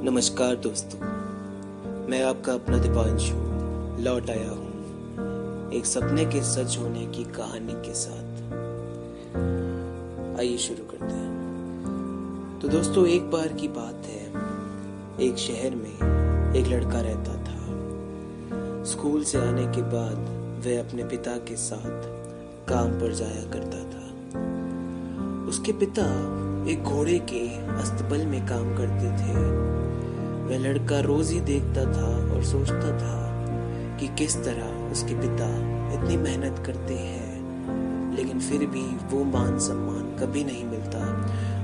नमस्कार दोस्तों, मैं आपका अपना दीपांशु लौट आया हूँ एक सपने के सच होने की कहानी के साथ। आइए शुरू करते हैं। तो दोस्तों, एक बार की बात है, एक शहर में एक लड़का रहता था। स्कूल से आने के बाद वह अपने पिता के साथ काम पर जाया करता था। उसके पिता एक घोड़े के अस्तबल में काम करते थे। वह लड़का रोज ही देखता था और सोचता था कि किस तरह उसके पिता इतनी मेहनत करते हैं, लेकिन फिर भी वो मान सम्मान कभी नहीं मिलता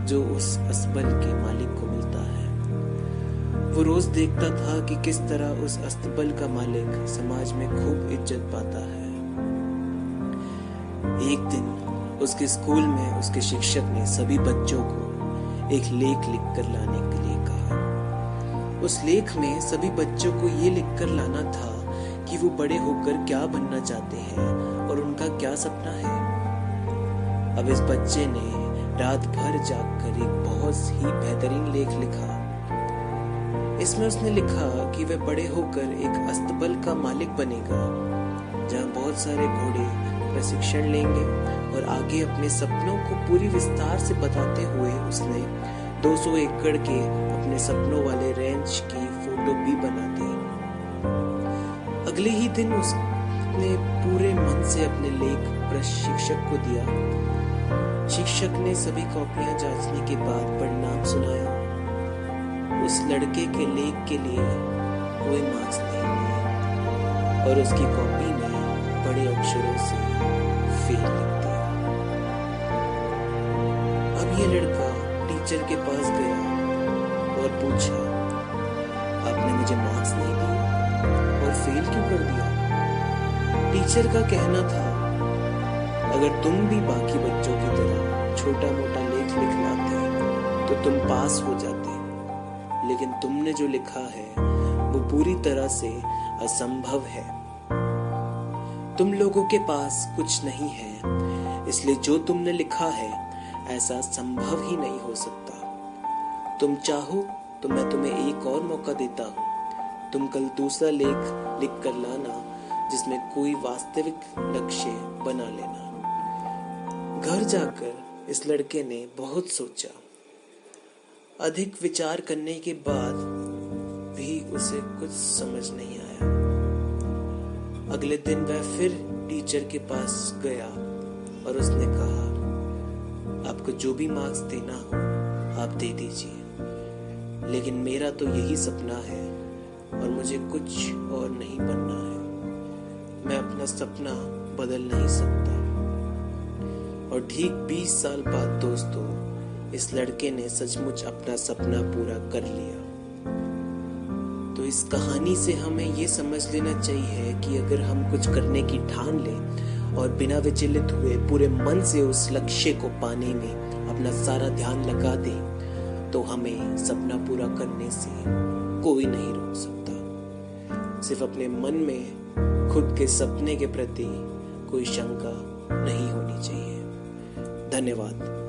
जो उस अस्तबल के मालिक को मिलता है। वो रोज देखता था कि किस तरह उस अस्तबल का मालिक समाज में खूब इज्जत पाता है। एक दिन उसके स्कूल में उसके शिक्षक ने सभी बच्चों को एक लेख लिखकर लाने के लिए कहा। उस लेख में सभी बच्चों को ये लिखकर लाना था कि वो बड़े होकर क्या बनना चाहते हैं और उनका क्या सपना है। अब इस बच्चे ने रात भर जागकर एक बहुत ही बेहतरीन लेख लिखा। इसमें उसने लिखा कि वह बड़े होकर एक अस्तबल का मालिक बनेगा, जहाँ बहुत सारे घोड़े प्रशिक्षण लेंगे, और आगे अपने सपनों को पूरी विस्तार से बताते हुए उसने 200 एकड़ के अपने सपनों वाले रेंच की फोटो भी बना दी। अगले ही दिन उसने पूरे मन से अपने लेख प्रशिक्षक को दिया। शिक्षक ने सभी कॉपियां जांचने के बाद परिणाम सुनाया। उस लड़के के लेख के लिए कोई मार्क्स नहीं मिले और उसकी कॉपी में बड़े अक्षरों से फेल लिख दिया। अब ये लड़का टीचर के पास गया और पूछा, आपने मुझे मार्क्स नहीं दिए और फेल क्यों कर दिया? टीचर का कहना था, अगर तुम भी बाकी बच्चों की तरह छोटा मोटा लेख लिख लाते तो तुम पास हो जाते, लेकिन तुमने जो लिखा है वो पूरी तरह से असंभव है। तुम लोगों के पास कुछ नहीं है, इसलिए जो तुमने लिखा है ऐसा संभव ही नहीं हो सकता। तुम चाहो तो मैं तुम्हें एक और मौका देता हूँ। तुम कल दूसरा लेख लिख कर लाना जिसमें कोई वास्तविक लक्ष्य बना लेना। घर जाकर इस लड़के ने बहुत सोचा। अधिक विचार करने के बाद भी उसे कुछ समझ नहीं आया। अगले दिन वह फिर टीचर के पास गया और उसने कहा, आपको जो भी मार्क्स देना हो आप दे दीजिए, लेकिन मेरा तो यही सपना है और मुझे कुछ और नहीं बनना है। मैं अपना सपना बदल नहीं सकता। और ठीक 20 साल बाद दोस्तों, इस लड़के ने सचमुच अपना सपना पूरा कर लिया। तो इस कहानी से हमें ये समझ लेना चाहिए कि अगर हम कुछ करने की ठान लें और बिना विचलित हुए पूरे मन से उस लक्ष्य को पाने में अपना सारा ध्यान लगा दें, तो हमें सपना पूरा करने से कोई नहीं रोक सकता। सिर्फ अपने मन में खुद के सपने के प्रति कोई शंका नहीं होनी चाहिए। धन्यवाद।